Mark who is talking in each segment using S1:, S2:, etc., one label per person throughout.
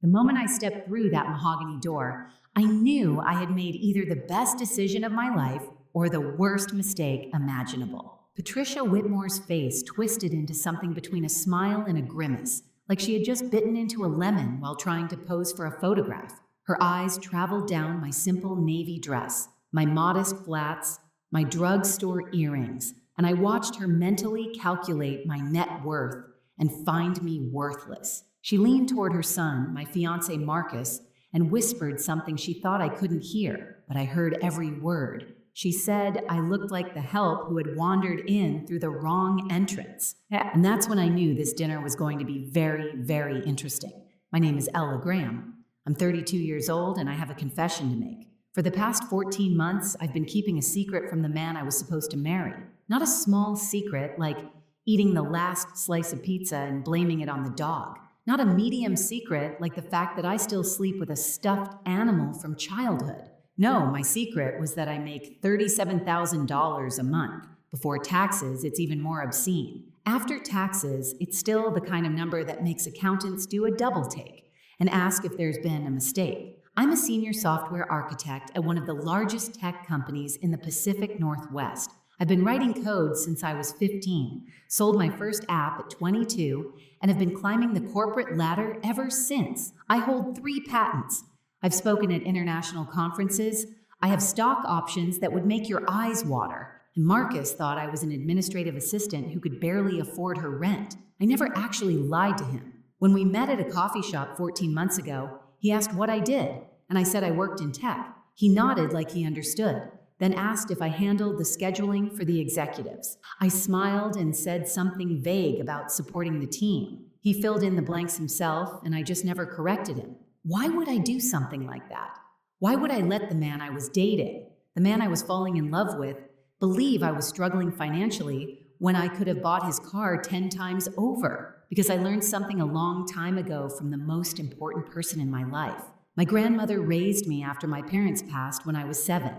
S1: The moment I stepped through that mahogany door, I knew I had made either the best decision of my life or the worst mistake imaginable. Patricia Whitmore's face twisted into something between a smile and a grimace, like she had just bitten into a lemon while trying to pose for a photograph. Her eyes traveled down my simple navy dress, my modest flats, my drugstore earrings, and I watched her mentally calculate my net worth and find me worthless. She leaned toward her son, my fiancé Marcus, and whispered something she thought I couldn't hear, but I heard every word. She said I looked like the help who had wandered in through the wrong entrance. And that's when I knew this dinner was going to be very, very interesting. My name is Ella Graham. I'm 32 years old and I have a confession to make. For the past 14 months, I've been keeping a secret from the man I was supposed to marry. Not a small secret like eating the last slice of pizza and blaming it on the dog. Not a medium secret like the fact that I still sleep with a stuffed animal from childhood. No, my secret was that I make $37,000 a month. Before taxes, it's even more obscene. After taxes, it's still the kind of number that makes accountants do a double take and ask if there's been a mistake. I'm a senior software architect at one of the largest tech companies in the Pacific Northwest. I've been writing code since I was 15, sold my first app at 22, and have been climbing the corporate ladder ever since. I hold 3 patents. I've spoken at international conferences. I have stock options that would make your eyes water. And Marcus thought I was an administrative assistant who could barely afford her rent. I never actually lied to him. When we met at a coffee shop 14 months ago, he asked what I did, and I said I worked in tech. He nodded like he understood, then asked if I handled the scheduling for the executives. I smiled and said something vague about supporting the team. He filled in the blanks himself, and I just never corrected him. Why would I do something like that? Why would I let the man I was dating, the man I was falling in love with, believe I was struggling financially when I could have bought his car 10 times over? Because I learned something a long time ago from the most important person in my life. My grandmother raised me after my parents passed when I was 7.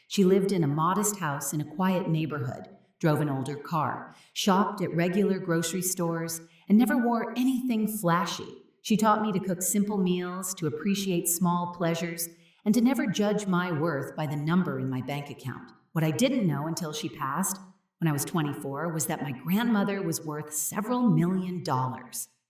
S1: She lived in a modest house in a quiet neighborhood, drove an older car, shopped at regular grocery stores, and never wore anything flashy. She taught me to cook simple meals, to appreciate small pleasures, and to never judge my worth by the number in my bank account. What I didn't know until she passed, when I was 24, was that my grandmother was worth several $1 million.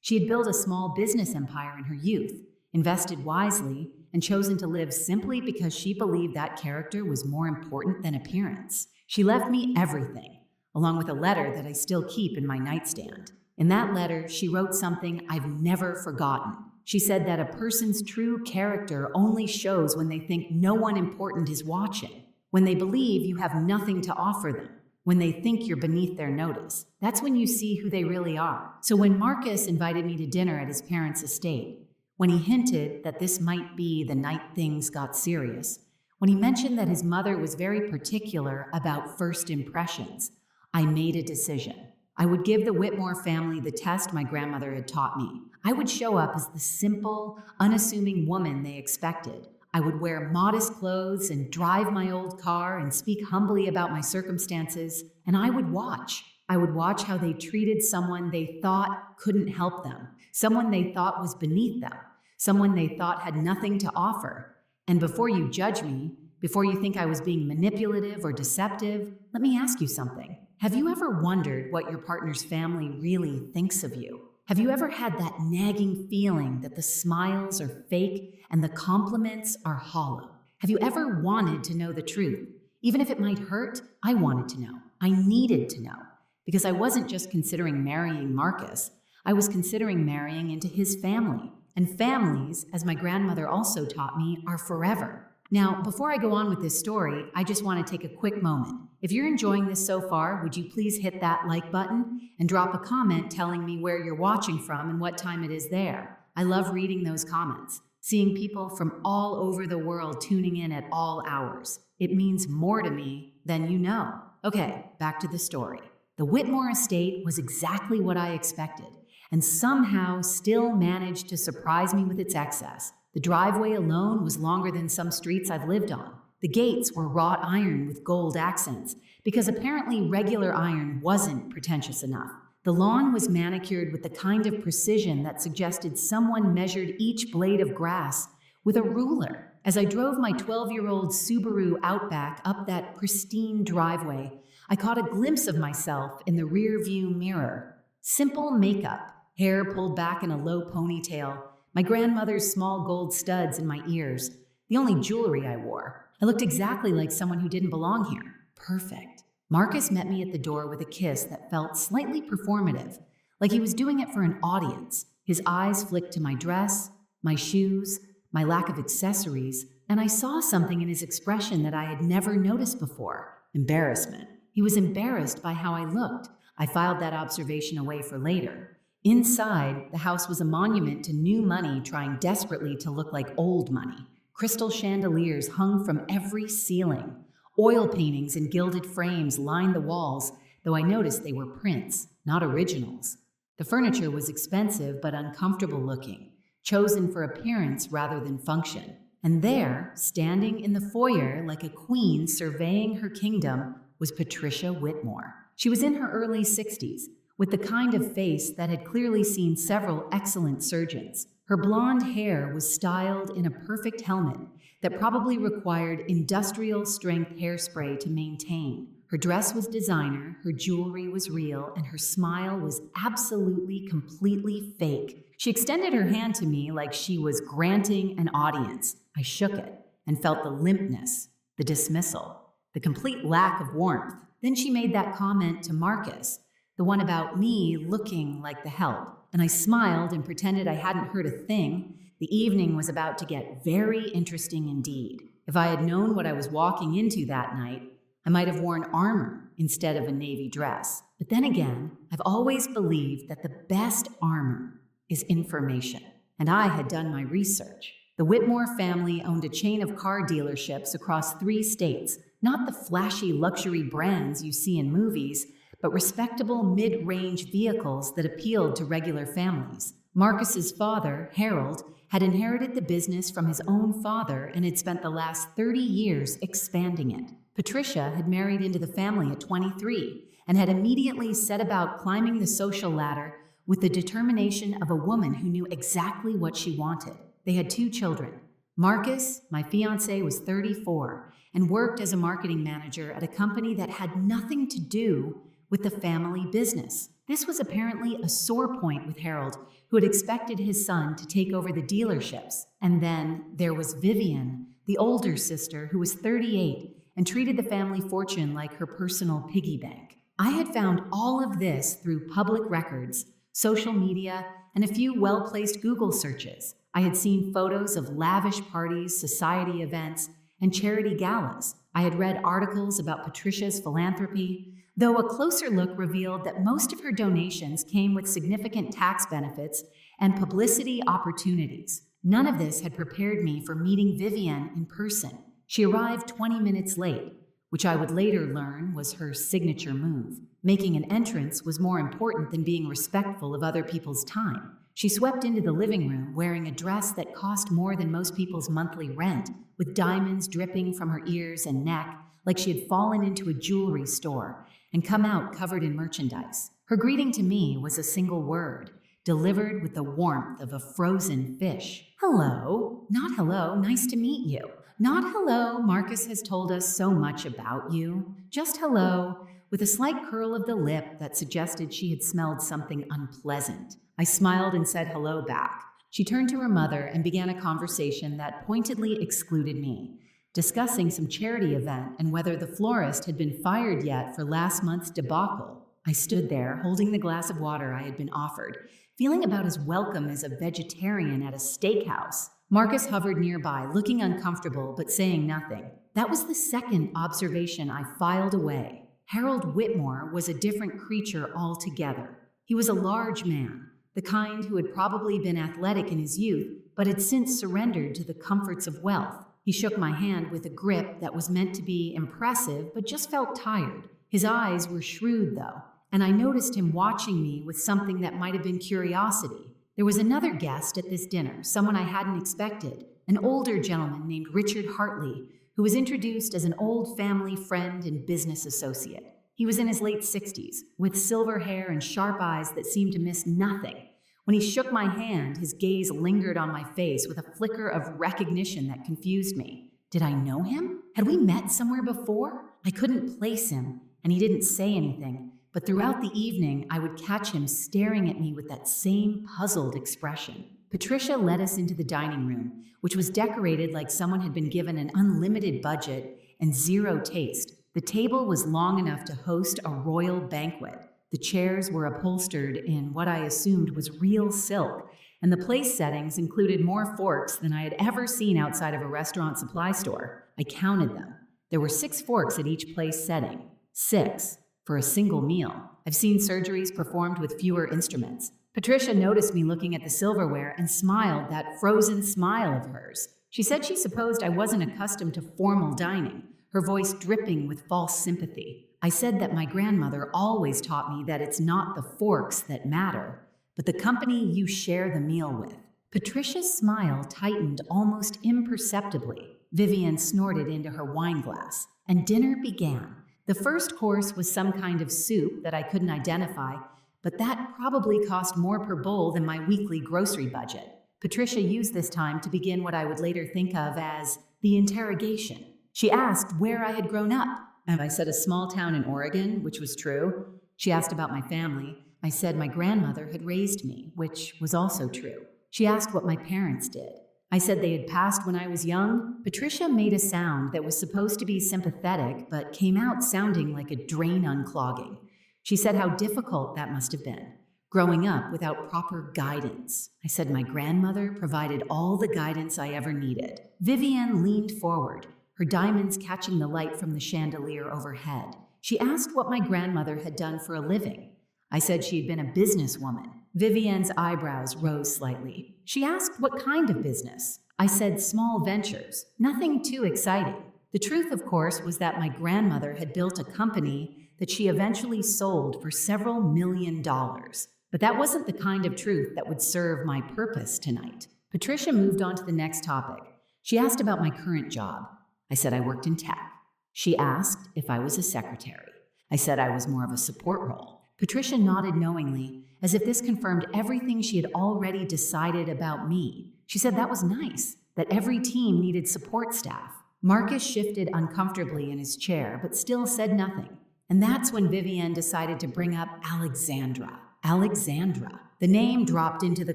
S1: She had built a small business empire in her youth, invested wisely, and chosen to live simply because she believed that character was more important than appearance. She left me everything, along with a letter that I still keep in my nightstand. In that letter, she wrote something I've never forgotten. She said that a person's true character only shows when they think no one important is watching, when they believe you have nothing to offer them, when they think you're beneath their notice. That's when you see who they really are. So when Marcus invited me to dinner at his parents' estate, when he hinted that this might be the night things got serious, when he mentioned that his mother was very particular about first impressions, I made a decision. I would give the Whitmore family the test my grandmother had taught me. I would show up as the simple, unassuming woman they expected. I would wear modest clothes and drive my old car and speak humbly about my circumstances, and I would watch. I would watch how they treated someone they thought couldn't help them, someone they thought was beneath them, someone they thought had nothing to offer. And before you judge me, before you think I was being manipulative or deceptive, let me ask you something. Have you ever wondered what your partner's family really thinks of you? Have you ever had that nagging feeling that the smiles are fake and the compliments are hollow? Have you ever wanted to know the truth? Even if it might hurt, I wanted to know. I needed to know. Because I wasn't just considering marrying Marcus, I was considering marrying into his family. And families, as my grandmother also taught me, are forever. Now, before I go on with this story, I just want to take a quick moment. If you're enjoying this so far, would you please hit that like button and drop a comment telling me where you're watching from and what time it is there? I love reading those comments, seeing people from all over the world tuning in at all hours. It means more to me than you know. Okay, back to the story. The Whitmore estate was exactly what I expected, and somehow still managed to surprise me with its excess. The driveway alone was longer than some streets I've lived on. The gates were wrought iron with gold accents, because apparently regular iron wasn't pretentious enough. The lawn was manicured with the kind of precision that suggested someone measured each blade of grass with a ruler. As I drove my 12-year-old Subaru Outback up that pristine driveway, I caught a glimpse of myself in the rearview mirror. Simple makeup, hair pulled back in a low ponytail, my grandmother's small gold studs in my ears, the only jewelry I wore. I looked exactly like someone who didn't belong here. Perfect. Marcus met me at the door with a kiss that felt slightly performative, like he was doing it for an audience. His eyes flicked to my dress, my shoes, my lack of accessories, and I saw something in his expression that I had never noticed before. Embarrassment. He was embarrassed by how I looked. I filed that observation away for later. Inside, the house was a monument to new money trying desperately to look like old money. Crystal chandeliers hung from every ceiling. Oil paintings in gilded frames lined the walls, though I noticed they were prints, not originals. The furniture was expensive but uncomfortable looking, chosen for appearance rather than function. And there, standing in the foyer like a queen surveying her kingdom, was Patricia Whitmore. She was in her early 60s, with the kind of face that had clearly seen several excellent surgeons. Her blonde hair was styled in a perfect helmet that probably required industrial-strength hairspray to maintain. Her dress was designer, her jewelry was real, and her smile was absolutely, completely fake. She extended her hand to me like she was granting an audience. I shook it and felt the limpness, the dismissal, the complete lack of warmth. Then she made that comment to Marcus, the one about me looking like the help, and I smiled and pretended I hadn't heard a thing. The evening was about to get very interesting indeed. If I had known what I was walking into that night, I might have worn armor instead of a navy dress. But then again, I've always believed that the best armor is information, and I had done my research. The Whitmore family owned a chain of car dealerships across 3 states, not the flashy luxury brands you see in movies, but respectable mid-range vehicles that appealed to regular families. Marcus's father, Harold, had inherited the business from his own father and had spent the last 30 years expanding it. Patricia had married into the family at 23 and had immediately set about climbing the social ladder with the determination of a woman who knew exactly what she wanted. They had 2 children. Marcus, my fiancé, was 34 and worked as a marketing manager at a company that had nothing to do with the family business. This was apparently a sore point with Harold, who had expected his son to take over the dealerships. And then there was Vivian, the older sister, who was 38 and treated the family fortune like her personal piggy bank. I had found all of this through public records, social media, and a few well-placed Google searches. I had seen photos of lavish parties, society events, and charity galas. I had read articles about Patricia's philanthropy, though a closer look revealed that most of her donations came with significant tax benefits and publicity opportunities. None of this had prepared me for meeting Vivian in person. She arrived 20 minutes late, which I would later learn was her signature move. Making an entrance was more important than being respectful of other people's time. She swept into the living room wearing a dress that cost more than most people's monthly rent, with diamonds dripping from her ears and neck like she had fallen into a jewelry store and come out covered in merchandise. Her greeting to me was a single word, delivered with the warmth of a frozen fish. Hello. Not hello, nice to meet you. Not hello, Marcus has told us so much about you. Just hello, with a slight curl of the lip that suggested she had smelled something unpleasant. I smiled and said hello back. She turned to her mother and began a conversation that pointedly excluded me, discussing some charity event and whether the florist had been fired yet for last month's debacle. I stood there, holding the glass of water I had been offered, feeling about as welcome as a vegetarian at a steakhouse. Marcus hovered nearby, looking uncomfortable but saying nothing. That was the second observation I filed away. Harold Whitmore was a different creature altogether. He was a large man, the kind who had probably been athletic in his youth, but had since surrendered to the comforts of wealth. He shook my hand with a grip that was meant to be impressive, but just felt tired. His eyes were shrewd, though, and I noticed him watching me with something that might have been curiosity. There was another guest at this dinner, someone I hadn't expected, an older gentleman named Richard Hartley, who was introduced as an old family friend and business associate. He was in his late 60s, with silver hair and sharp eyes that seemed to miss nothing. When he shook my hand, his gaze lingered on my face with a flicker of recognition that confused me. Did I know him? Had we met somewhere before? I couldn't place him, and he didn't say anything, but throughout the evening, I would catch him staring at me with that same puzzled expression. Patricia led us into the dining room, which was decorated like someone had been given an unlimited budget and zero taste. The table was long enough to host a royal banquet. The chairs were upholstered in what I assumed was real silk, and the place settings included more forks than I had ever seen outside of a restaurant supply store. I counted them. There were 6 forks at each place setting. 6 for a single meal. I've seen surgeries performed with fewer instruments. Patricia noticed me looking at the silverware and smiled that frozen smile of hers. She said she supposed I wasn't accustomed to formal dining, her voice dripping with false sympathy. I said that my grandmother always taught me that it's not the forks that matter, but the company you share the meal with. Patricia's smile tightened almost imperceptibly. Vivian snorted into her wine glass, and dinner began. The first course was some kind of soup that I couldn't identify, but that probably cost more per bowl than my weekly grocery budget. Patricia used this time to begin what I would later think of as the interrogation. She asked where I had grown up, and I said a small town in Oregon, which was true. She asked about my family. I said my grandmother had raised me, which was also true. She asked what my parents did. I said they had passed when I was young. Patricia made a sound that was supposed to be sympathetic, but came out sounding like a drain unclogging. She said how difficult that must have been, growing up without proper guidance. I said my grandmother provided all the guidance I ever needed. Vivian leaned forward, her diamonds catching the light from the chandelier overhead. She asked what my grandmother had done for a living. I said she had been a businesswoman. Vivian's eyebrows rose slightly. She asked what kind of business. I said small ventures, nothing too exciting. The truth, of course, was that my grandmother had built a company that she eventually sold for several $1,000,000. But that wasn't the kind of truth that would serve my purpose tonight. Patricia moved on to the next topic. She asked about my current job. I said I worked in tech. She asked if I was a secretary. I said I was more of a support role. Patricia nodded knowingly, as if this confirmed everything she had already decided about me. She said that was nice, that every team needed support staff. Marcus shifted uncomfortably in his chair, but still said nothing. And that's when Vivian decided to bring up Alexandra. Alexandra. The name dropped into the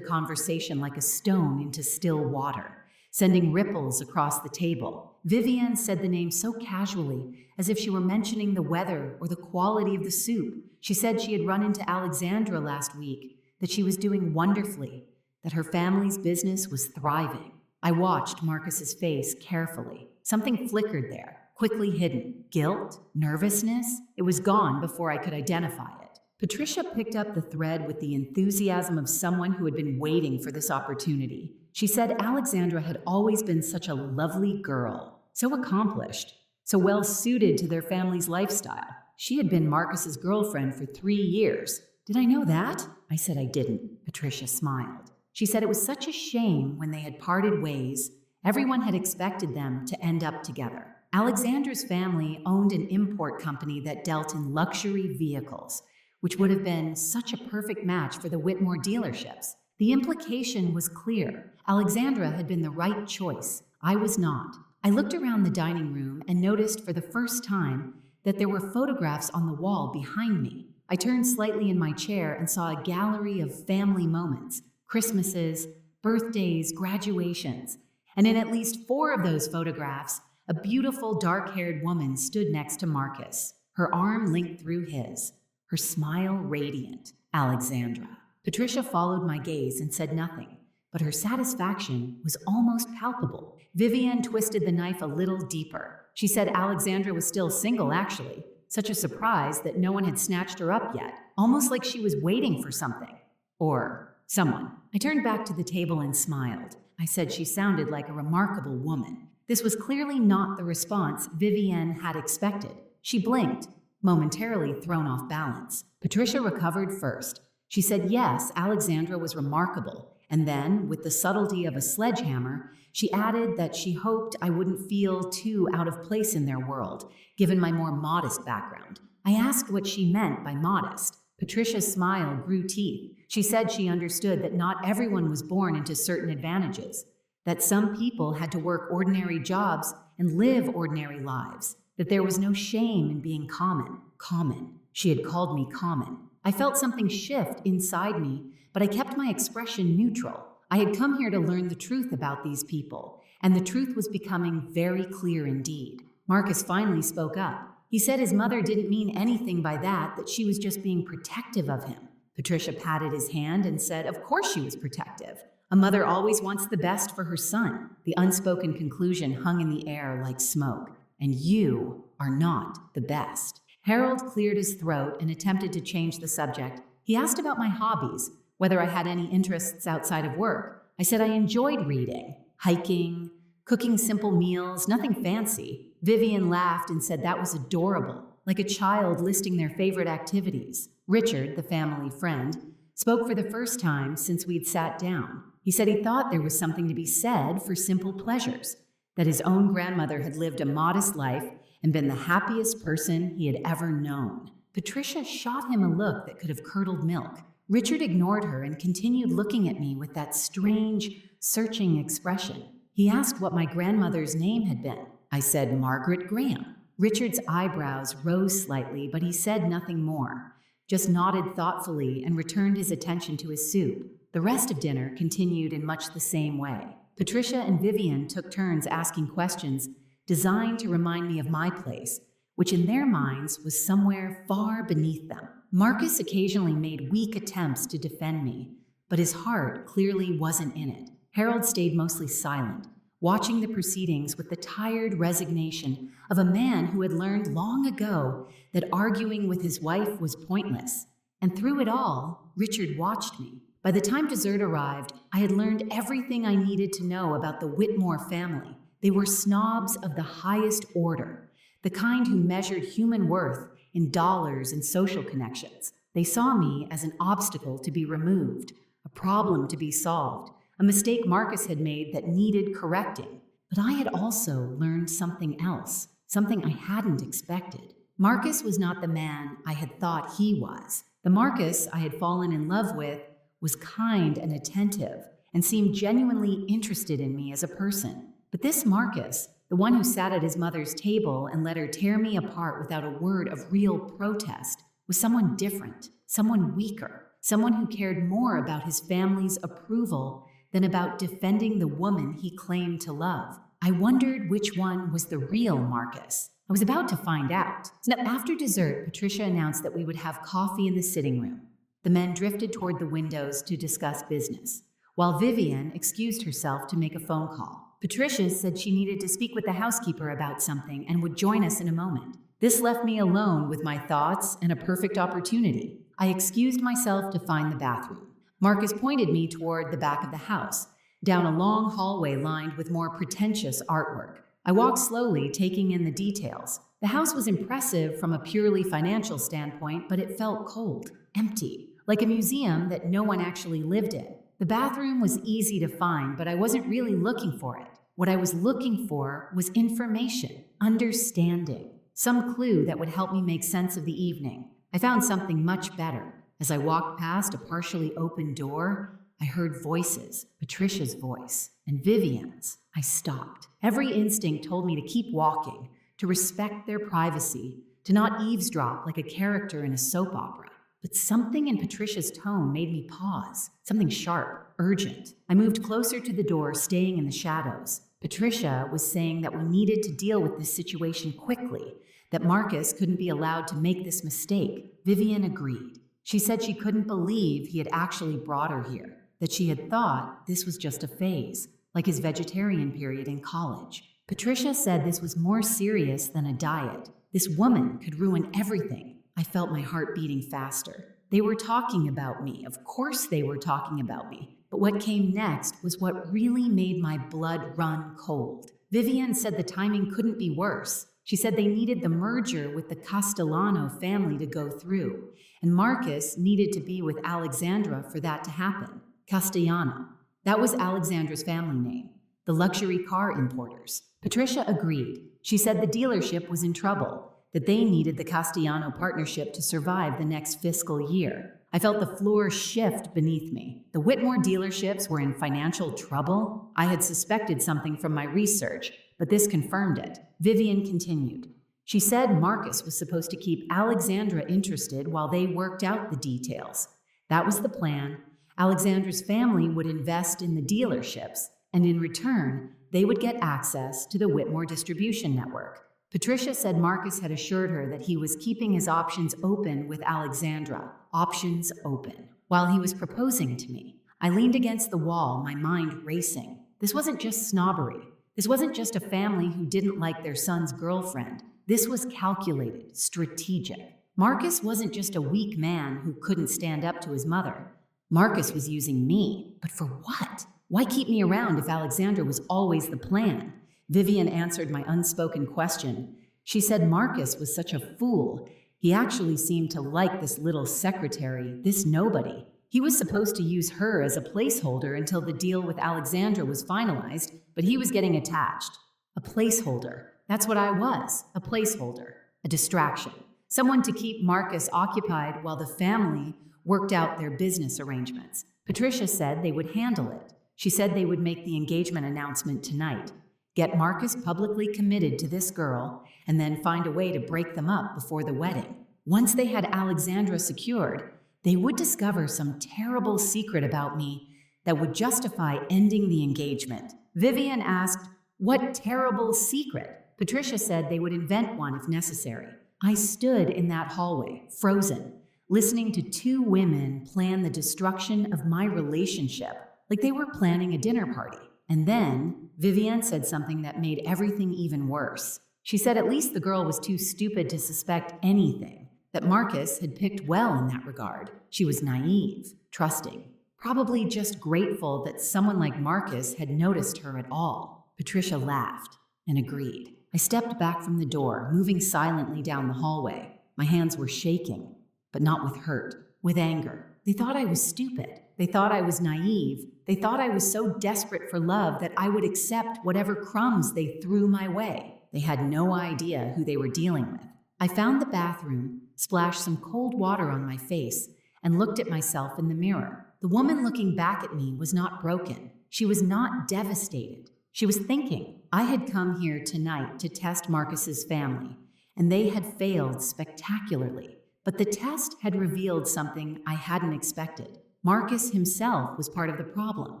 S1: conversation like a stone into still water, sending ripples across the table. Vivian said the name so casually, as if she were mentioning the weather or the quality of the soup. She said she had run into Alexandra last week, that she was doing wonderfully, that her family's business was thriving. I watched Marcus's face carefully. Something flickered there, quickly hidden. Guilt? Nervousness? It was gone before I could identify it. Patricia picked up the thread with the enthusiasm of someone who had been waiting for this opportunity. She said Alexandra had always been such a lovely girl, so accomplished, so well suited to their family's lifestyle. She had been Marcus's girlfriend for 3 years. Did I know that? I said I didn't. Patricia smiled. She said it was such a shame when they had parted ways. Everyone had expected them to end up together. Alexandra's family owned an import company that dealt in luxury vehicles, which would have been such a perfect match for the Whitmore dealerships. The implication was clear. Alexandra had been the right choice. I was not. I looked around the dining room and noticed for the first time that there were photographs on the wall behind me. I turned slightly in my chair and saw a gallery of family moments, Christmases, birthdays, graduations. And in at least 4 of those photographs, a beautiful dark-haired woman stood next to Marcus, her arm linked through his, her smile radiant. Alexandra. Patricia followed my gaze and said nothing, but her satisfaction was almost palpable. Vivian twisted the knife a little deeper. She said Alexandra was still single, actually. Such a surprise that no one had snatched her up yet, almost like she was waiting for something. Or someone. I turned back to the table and smiled. I said she sounded like a remarkable woman. This was clearly not the response Vivian had expected. She blinked, momentarily thrown off balance. Patricia recovered first. She said yes, Alexandra was remarkable, and then, with the subtlety of a sledgehammer, she added that she hoped I wouldn't feel too out of place in their world, given my more modest background. I asked what she meant by modest. Patricia's smile grew teeth. She said she understood that not everyone was born into certain advantages, that some people had to work ordinary jobs and live ordinary lives, that there was no shame in being common. Common. She had called me common. I felt something shift inside me, but I kept my expression neutral. I had come here to learn the truth about these people, and the truth was becoming very clear indeed. Marcus finally spoke up. He said his mother didn't mean anything by that she was just being protective of him. Patricia patted his hand and said, of course she was protective. A mother always wants the best for her son. The unspoken conclusion hung in the air like smoke. And you are not the best. Harold cleared his throat and attempted to change the subject. He asked about my hobbies, whether I had any interests outside of work. I said I enjoyed reading, hiking, cooking simple meals, nothing fancy. Vivian laughed and said that was adorable, like a child listing their favorite activities. Richard, the family friend, spoke for the first time since we'd sat down. He said he thought there was something to be said for simple pleasures, that his own grandmother had lived a modest life and been the happiest person he had ever known. Patricia shot him a look that could have curdled milk. Richard ignored her and continued looking at me with that strange, searching expression. He asked what my grandmother's name had been. I said, Margaret Graham. Richard's eyebrows rose slightly, but he said nothing more, just nodded thoughtfully and returned his attention to his soup. The rest of dinner continued in much the same way. Patricia and Vivian took turns asking questions designed to remind me of my place, which in their minds was somewhere far beneath them. Marcus occasionally made weak attempts to defend me, but his heart clearly wasn't in it. Harold stayed mostly silent, watching the proceedings with the tired resignation of a man who had learned long ago that arguing with his wife was pointless. And through it all, Richard watched me. By the time dessert arrived, I had learned everything I needed to know about the Whitmore family. They were snobs of the highest order, the kind who measured human worth in dollars and social connections. They saw me as an obstacle to be removed, a problem to be solved, a mistake Marcus had made that needed correcting. But I had also learned something else, something I hadn't expected. Marcus was not the man I had thought he was. The Marcus I had fallen in love with was kind and attentive and seemed genuinely interested in me as a person. But this Marcus, the one who sat at his mother's table and let her tear me apart without a word of real protest, was someone different, someone weaker, someone who cared more about his family's approval than about defending the woman he claimed to love. I wondered which one was the real Marcus. I was about to find out. So after dessert, Patricia announced that we would have coffee in the sitting room. The men drifted toward the windows to discuss business, while Vivian excused herself to make a phone call. Patricia said she needed to speak with the housekeeper about something and would join us in a moment. This left me alone with my thoughts and a perfect opportunity. I excused myself to find the bathroom. Marcus pointed me toward the back of the house, down a long hallway lined with more pretentious artwork. I walked slowly, taking in the details. The house was impressive from a purely financial standpoint, but it felt cold, empty, like a museum that no one actually lived in. The bathroom was easy to find, but I wasn't really looking for it. What I was looking for was information, understanding, some clue that would help me make sense of the evening. I found something much better. As I walked past a partially open door, I heard voices, Patricia's voice and Vivian's. I stopped. Every instinct told me to keep walking, to respect their privacy, to not eavesdrop like a character in a soap opera. But something in Patricia's tone made me pause, something sharp, urgent. I moved closer to the door, staying in the shadows. Patricia was saying that we needed to deal with this situation quickly, that Marcus couldn't be allowed to make this mistake. Vivian agreed. She said she couldn't believe he had actually brought her here, that she had thought this was just a phase, like his vegetarian period in college. Patricia said this was more serious than a diet. This woman could ruin everything. I felt my heart beating faster. They were talking about me. Of course they were talking about me. But what came next was what really made my blood run cold. Vivian said the timing couldn't be worse. She said they needed the merger with the Castellano family to go through, and Marcus needed to be with Alexandra for that to happen. Castellano. That was Alexandra's family name, the luxury car importers. Patricia agreed. She said the dealership was in trouble. that they needed the Castellano partnership to survive the next fiscal year. I felt the floor shift beneath me. The Whitmore dealerships were in financial trouble. I had suspected something from my research, but this confirmed it. Vivian continued. She said Marcus was supposed to keep Alexandra interested while they worked out the details. That was the plan. Alexandra's family would invest in the dealerships, and in return, they would get access to the Whitmore distribution network. Patricia said Marcus had assured her that he was keeping his options open with Alexandra. Options open. While he was proposing to me, I leaned against the wall, my mind racing. This wasn't just snobbery. This wasn't just a family who didn't like their son's girlfriend. This was calculated, strategic. Marcus wasn't just a weak man who couldn't stand up to his mother. Marcus was using me, but for what? Why keep me around if Alexandra was always the plan? Vivian answered my unspoken question. She said Marcus was such a fool. He actually seemed to like this little secretary, this nobody. He was supposed to use her as a placeholder until the deal with Alexandra was finalized, but he was getting attached. A placeholder. That's what I was, a placeholder, a distraction. Someone to keep Marcus occupied while the family worked out their business arrangements. Patricia said they would handle it. She said they would make the engagement announcement tonight, get Marcus publicly committed to this girl, and then find a way to break them up before the wedding. Once they had Alexandra secured, they would discover some terrible secret about me that would justify ending the engagement. Vivian asked, "What terrible secret?" Patricia said they would invent one if necessary. I stood in that hallway, frozen, listening to two women plan the destruction of my relationship, like they were planning a dinner party. And then, Vivian said something that made everything even worse. She said at least the girl was too stupid to suspect anything, that Marcus had picked well in that regard. She was naive, trusting, probably just grateful that someone like Marcus had noticed her at all. Patricia laughed and agreed. I stepped back from the door, moving silently down the hallway. My hands were shaking, but not with hurt, with anger. They thought I was stupid. They thought I was naive. They thought I was so desperate for love that I would accept whatever crumbs they threw my way. They had no idea who they were dealing with. I found the bathroom, splashed some cold water on my face, and looked at myself in the mirror. The woman looking back at me was not broken. She was not devastated. She was thinking, I had come here tonight to test Marcus's family, and they had failed spectacularly. But the test had revealed something I hadn't expected. Marcus himself was part of the problem.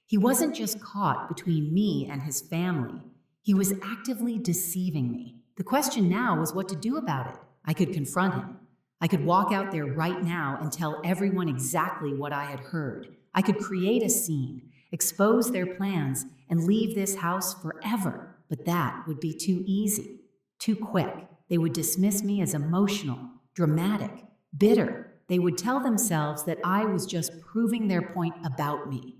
S1: He wasn't just caught between me and his family. He was actively deceiving me. The question now was what to do about it. I could confront him. I could walk out there right now and tell everyone exactly what I had heard. I could create a scene, expose their plans, and leave this house forever. But that would be too easy, too quick. They would dismiss me as emotional, dramatic, bitter. They would tell themselves that I was just proving their point about me.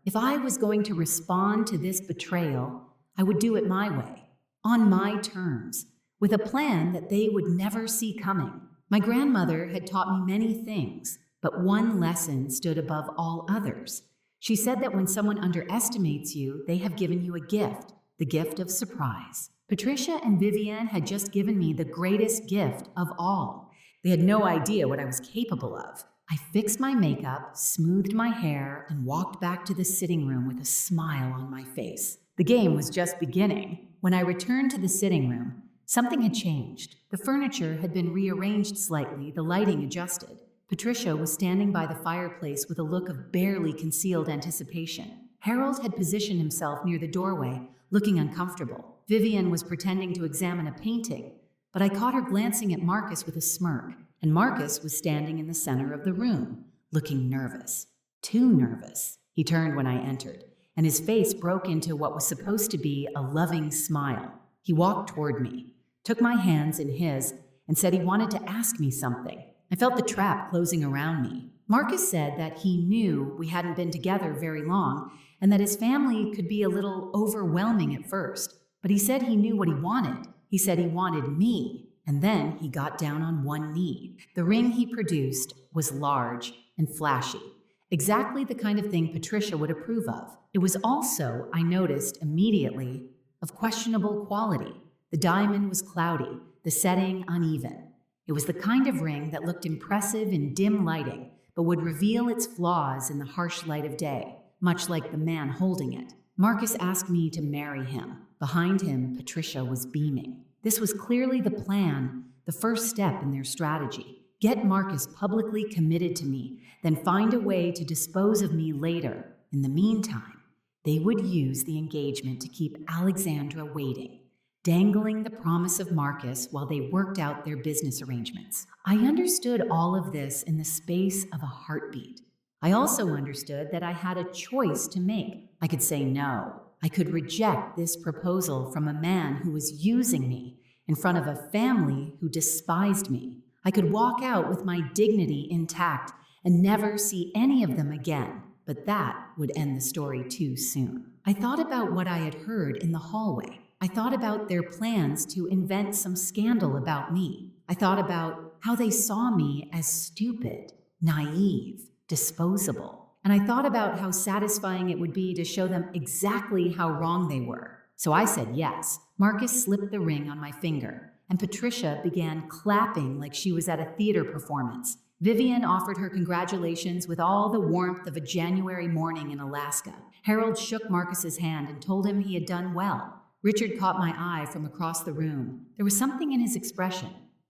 S1: If I was going to respond to this betrayal, I would do it my way, on my terms, with a plan that they would never see coming. My grandmother had taught me many things, but one lesson stood above all others. She said that when someone underestimates you, they have given you a gift, the gift of surprise. Patricia and Vivian had just given me the greatest gift of all. They had no idea what I was capable of. I fixed my makeup, smoothed my hair, and walked back to the sitting room with a smile on my face. The game was just beginning. When I returned to the sitting room, something had changed. The furniture had been rearranged slightly, the lighting adjusted. Patricia was standing by the fireplace with a look of barely concealed anticipation. Harold had positioned himself near the doorway, looking uncomfortable. Vivian was pretending to examine a painting, but I caught her glancing at Marcus with a smirk, and Marcus was standing in the center of the room, looking nervous. Too nervous. He turned when I entered, and his face broke into what was supposed to be a loving smile. He walked toward me, took my hands in his, and said he wanted to ask me something. I felt the trap closing around me. Marcus said that he knew we hadn't been together very long and that his family could be a little overwhelming at first. But he said he knew what he wanted. He said he wanted me. And then he got down on one knee. The ring he produced was large and flashy, exactly the kind of thing Patricia would approve of. It was also, I noticed immediately, of questionable quality. The diamond was cloudy. the setting uneven. It was the kind of ring that looked impressive in dim lighting, but would reveal its flaws in the harsh light of day, much like the man holding it. Marcus asked me to marry him. Behind him, Patricia was beaming. This was clearly the plan, the first step in their strategy. Get Marcus publicly committed to me, then find a way to dispose of me later. In the meantime, they would use the engagement to keep Alexandra waiting, dangling the promise of Marcus while they worked out their business arrangements. I understood all of this in the space of a heartbeat. I also understood that I had a choice to make. I could say no. I could reject this proposal from a man who was using me in front of a family who despised me. I could walk out with my dignity intact and never see any of them again, but that would end the story too soon. I thought about what I had heard in the hallway. I thought about their plans to invent some scandal about me. I thought about how they saw me as stupid, naive, disposable. And I thought about how satisfying it would be to show them exactly how wrong they were. So I said yes. Marcus slipped the ring on my finger, and Patricia began clapping like she was at a theater performance. Vivian offered her congratulations with all the warmth of a January morning in Alaska. Harold shook Marcus's hand and told him he had done well. Richard caught my eye from across the room. There was something in his expression,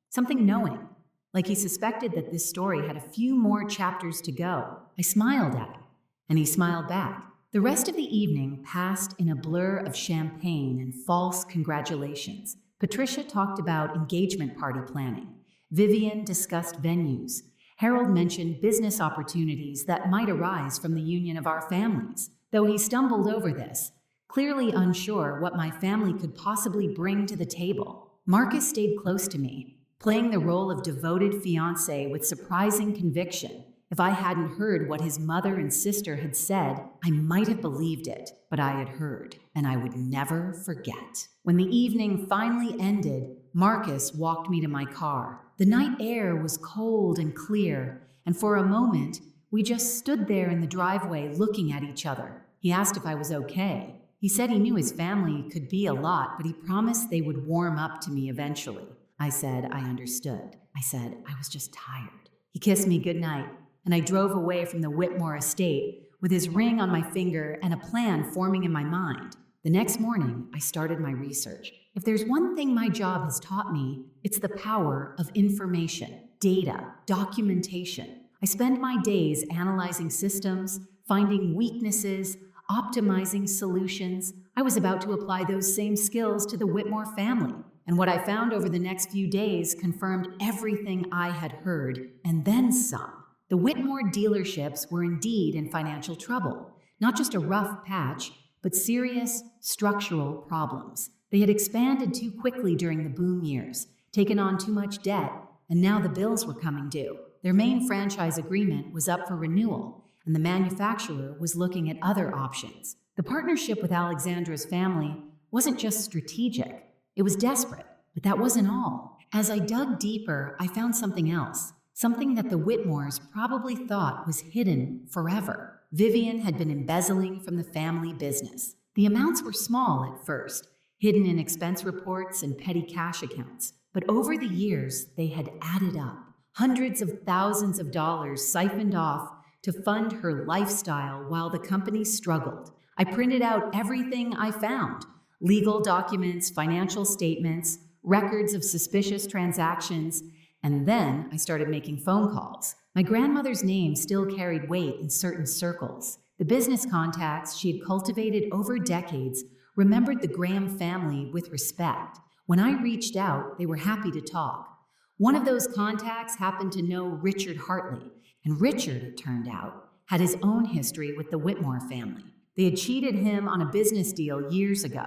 S1: something knowing, like he suspected that this story had a few more chapters to go. I smiled at him, and he smiled back. The rest of the evening passed in a blur of champagne and false congratulations. Patricia talked about engagement party planning. Vivian discussed venues. Harold mentioned business opportunities that might arise from the union of our families, though he stumbled over this, clearly unsure what my family could possibly bring to the table. Marcus stayed close to me, playing the role of devoted fiancé with surprising conviction. If I hadn't heard what his mother and sister had said, I might have believed it, but I had heard, and I would never forget. When the evening finally ended, Marcus walked me to my car. The night air was cold and clear, and for a moment, we just stood there in the driveway looking at each other. He asked if I was okay. He said he knew his family could be a lot, but he promised they would warm up to me eventually. I said I understood. I said I was just tired. He kissed me goodnight, and I drove away from the Whitmore estate with his ring on my finger and a plan forming in my mind. The next morning, I started my research. If there's one thing my job has taught me, it's the power of information, data, documentation. I spend my days analyzing systems, finding weaknesses, optimizing solutions. I was about to apply those same skills to the Whitmore family. And what I found over the next few days confirmed everything I had heard, and then some. The Whitmore dealerships were indeed in financial trouble. Not just a rough patch, but serious structural problems. They had expanded too quickly during the boom years, taken on too much debt, and now the bills were coming due. Their main franchise agreement was up for renewal, and the manufacturer was looking at other options. The partnership with Alexandra's family wasn't just strategic, it was desperate, but that wasn't all. As I dug deeper, I found something else, something that the Whitmores probably thought was hidden forever. Vivian had been embezzling from the family business. The amounts were small at first, hidden in expense reports and petty cash accounts, but over the years, they had added up. Hundreds of thousands of dollars siphoned off to fund her lifestyle while the company struggled. I printed out everything I found: legal documents, financial statements, records of suspicious transactions, and then I started making phone calls. My grandmother's name still carried weight in certain circles. The business contacts she had cultivated over decades remembered the Graham family with respect. When I reached out, they were happy to talk. One of those contacts happened to know Richard Hartley, and Richard, it turned out, had his own history with the Whitmore family. They had cheated him on a business deal years ago.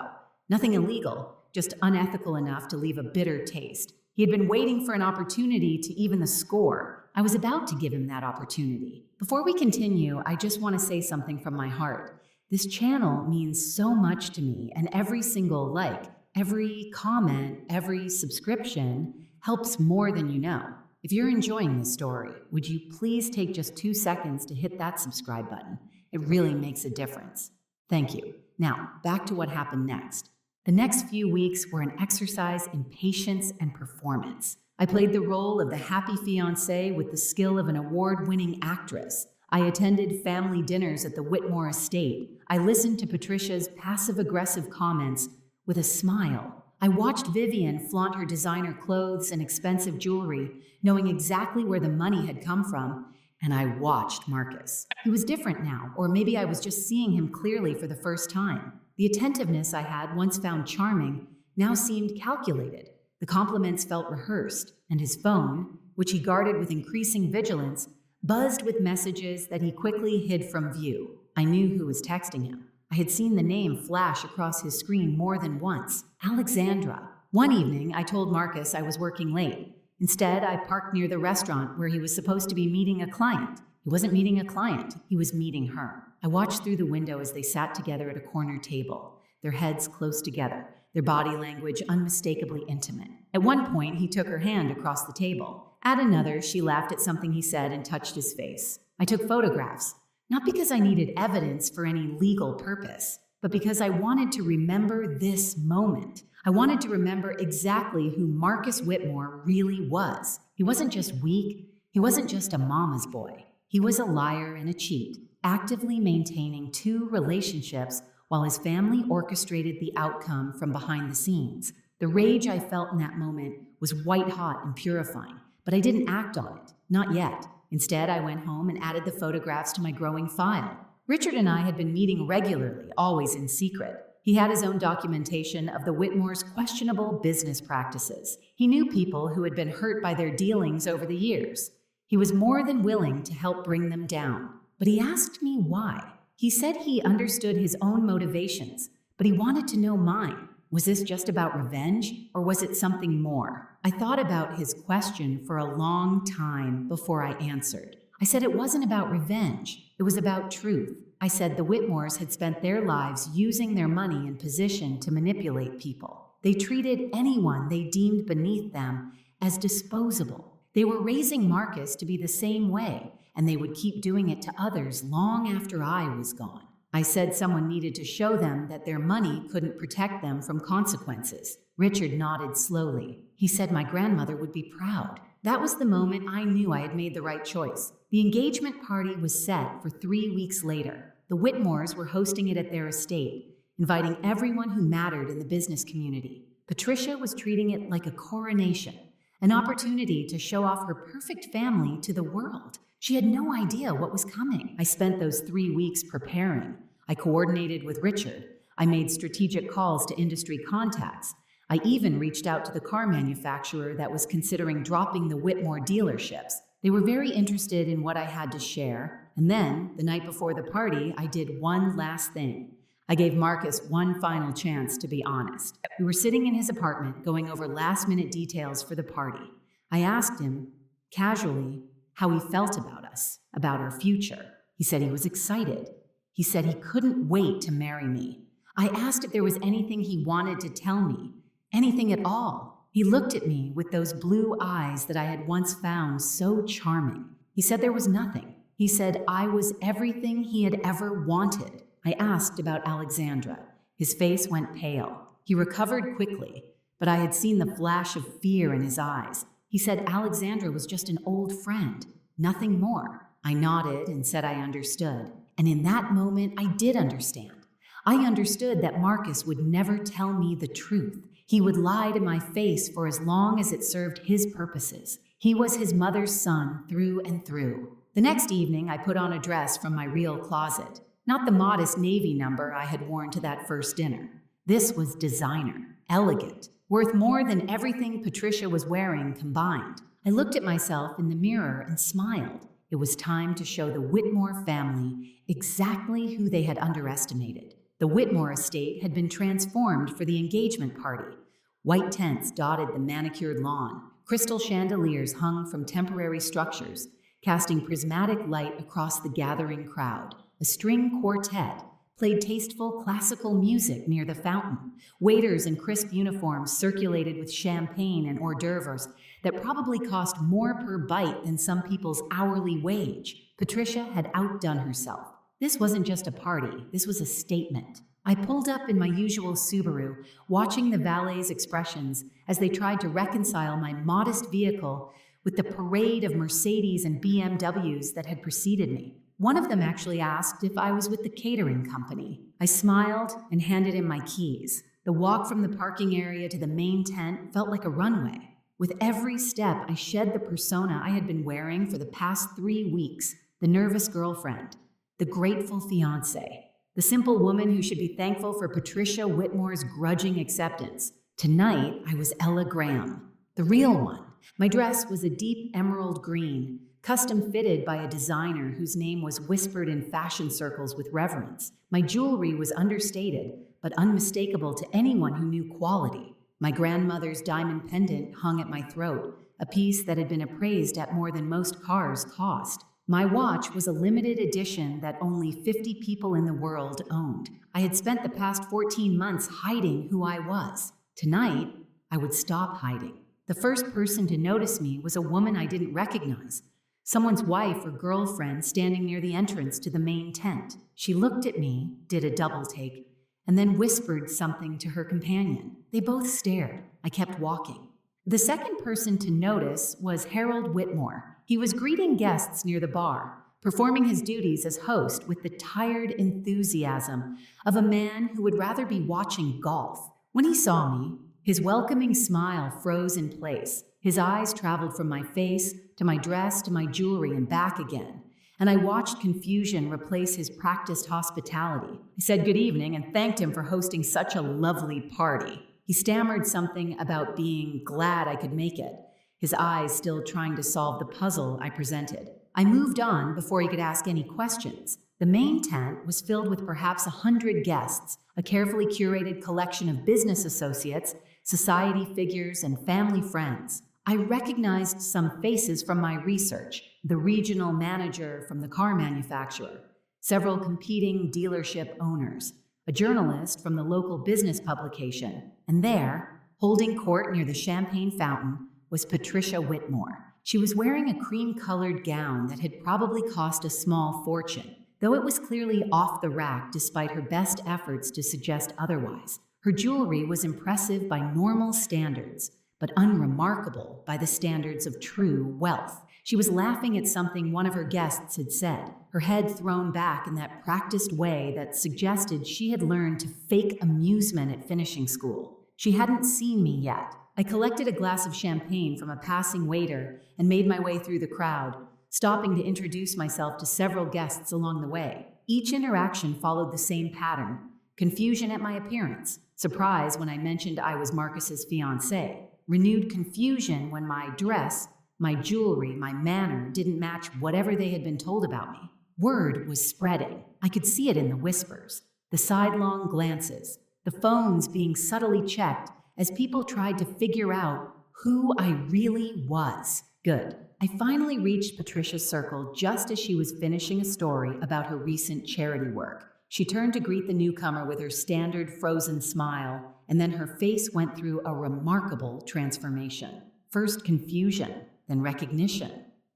S1: Nothing illegal, just unethical enough to leave a bitter taste. He had been waiting for an opportunity to even the score. I was about to give him that opportunity. Before we continue, I just want to say something from my heart. This channel means so much to me, and every single like, every comment, every subscription helps more than you know. If you're enjoying this story, would you please take just 2 seconds to hit that subscribe button? It really makes a difference. Thank you. Now, back to what happened next. The next few weeks were an exercise in patience and performance. I played the role of the happy fiancé with the skill of an award-winning actress. I attended family dinners at the Whitmore estate. I listened to Patricia's passive-aggressive comments with a smile. I watched Vivian flaunt her designer clothes and expensive jewelry, knowing exactly where the money had come from, and I watched Marcus. He was different now, or maybe I was just seeing him clearly for the first time. The attentiveness I had once found charming now seemed calculated. The compliments felt rehearsed, and his phone, which he guarded with increasing vigilance, buzzed with messages that he quickly hid from view. I knew who was texting him. I had seen the name flash across his screen more than once. Alexandra. One evening, I told Marcus I was working late. Instead, I parked near the restaurant where he was supposed to be meeting a client. He wasn't meeting a client, he was meeting her. I watched through the window as they sat together at a corner table, their heads close together, their body language unmistakably intimate. At one point, he took her hand across the table. At another, she laughed at something he said and touched his face. I took photographs, not because I needed evidence for any legal purpose, but because I wanted to remember this moment. I wanted to remember exactly who Marcus Whitmore really was. He wasn't just weak, he wasn't just a mama's boy. He was a liar and a cheat, actively maintaining two relationships while his family orchestrated the outcome from behind the scenes. The rage I felt in that moment was white hot and purifying, but I didn't act on it, not yet. Instead, I went home and added the photographs to my growing file. Richard and I had been meeting regularly, always in secret. He had his own documentation of the Whitmores' questionable business practices. He knew people who had been hurt by their dealings over the years. He was more than willing to help bring them down. But he asked me why. He said he understood his own motivations, but he wanted to know mine. Was this just about revenge, or was it something more? I thought about his question for a long time before I answered. I said it wasn't about revenge, it was about truth. I said the Whitmores had spent their lives using their money and position to manipulate people. They treated anyone they deemed beneath them as disposable. They were raising Marcus to be the same way, and they would keep doing it to others long after I was gone. I said someone needed to show them that their money couldn't protect them from consequences. Richard nodded slowly. He said my grandmother would be proud. That was the moment I knew I had made the right choice. The engagement party was set for 3 weeks later. The Whitmores were hosting it at their estate, inviting everyone who mattered in the business community. Patricia was treating it like a coronation, an opportunity to show off her perfect family to the world. She had no idea what was coming. I spent those 3 weeks preparing. I coordinated with Richard. I made strategic calls to industry contacts. I even reached out to the car manufacturer that was considering dropping the Whitmore dealerships. They were very interested in what I had to share. And then, the night before the party, I did one last thing. I gave Marcus one final chance to be honest. We were sitting in his apartment going over last-minute details for the party. I asked him, casually, how he felt about us, about our future. He said he was excited. He said he couldn't wait to marry me. I asked if there was anything he wanted to tell me, anything at all. He looked at me with those blue eyes that I had once found so charming. He said there was nothing. He said I was everything he had ever wanted. I asked about Alexandra. His face went pale. He recovered quickly, but I had seen the flash of fear in his eyes. He said Alexandra was just an old friend, nothing more. I nodded and said I understood. And in that moment, I did understand. I understood that Marcus would never tell me the truth. He would lie to my face for as long as it served his purposes. He was his mother's son through and through. The next evening, I put on a dress from my real closet, not the modest navy number I had worn to that first dinner. This was designer, elegant, worth more than everything Patricia was wearing combined. I looked at myself in the mirror and smiled. It was time to show the Whitmore family exactly who they had underestimated. The Whitmore estate had been transformed for the engagement party. White tents dotted the manicured lawn. Crystal chandeliers hung from temporary structures, casting prismatic light across the gathering crowd. A string quartet played tasteful classical music near the fountain. Waiters in crisp uniforms circulated with champagne and hors d'oeuvres that probably cost more per bite than some people's hourly wage. Patricia had outdone herself. This wasn't just a party, this was a statement. I pulled up in my usual Subaru, watching the valet's expressions as they tried to reconcile my modest vehicle with the parade of Mercedes and BMWs that had preceded me. One of them actually asked if I was with the catering company. I smiled and handed him my keys. The walk from the parking area to the main tent felt like a runway. With every step, I shed the persona I had been wearing for the past 3 weeks: the nervous girlfriend, the grateful fiancé, the simple woman who should be thankful for Patricia Whitmore's grudging acceptance. Tonight, I was Ella Graham, the real one. My dress was a deep emerald green, custom fitted by a designer whose name was whispered in fashion circles with reverence. My jewelry was understated, but unmistakable to anyone who knew quality. My grandmother's diamond pendant hung at my throat, a piece that had been appraised at more than most cars cost. My watch was a limited edition that only 50 people in the world owned. I had spent the past 14 months hiding who I was. Tonight, I would stop hiding. The first person to notice me was a woman I didn't recognize, someone's wife or girlfriend standing near the entrance to the main tent. She looked at me, did a double take, and then whispered something to her companion. They both stared. I kept walking. The second person to notice was Harold Whitmore. He was greeting guests near the bar, performing his duties as host with the tired enthusiasm of a man who would rather be watching golf. When he saw me, his welcoming smile froze in place. His eyes traveled from my face to my dress to my jewelry and back again, and I watched confusion replace his practiced hospitality. I said good evening and thanked him for hosting such a lovely party. He stammered something about being glad I could make it, his eyes still trying to solve the puzzle I presented. I moved on before he could ask any questions. The main tent was filled with perhaps 100 guests, a carefully curated collection of business associates, society figures, and family friends. I recognized some faces from my research: the regional manager from the car manufacturer, several competing dealership owners, a journalist from the local business publication, and there, holding court near the champagne fountain, was Patricia Whitmore. She was wearing a cream-colored gown that had probably cost a small fortune, though it was clearly off the rack despite her best efforts to suggest otherwise. Her jewelry was impressive by normal standards, but unremarkable by the standards of true wealth. She was laughing at something one of her guests had said, her head thrown back in that practiced way that suggested she had learned to fake amusement at finishing school. She hadn't seen me yet. I collected a glass of champagne from a passing waiter and made my way through the crowd, stopping to introduce myself to several guests along the way. Each interaction followed the same pattern: confusion at my appearance, surprise when I mentioned I was Marcus's fiancée, renewed confusion when my dress, my jewelry, my manner didn't match whatever they had been told about me. Word was spreading. I could see it in the whispers, the sidelong glances, the phones being subtly checked as people tried to figure out who I really was. Good. I finally reached Patricia's circle just as she was finishing a story about her recent charity work. She turned to greet the newcomer with her standard frozen smile, and then her face went through a remarkable transformation. First confusion, then recognition,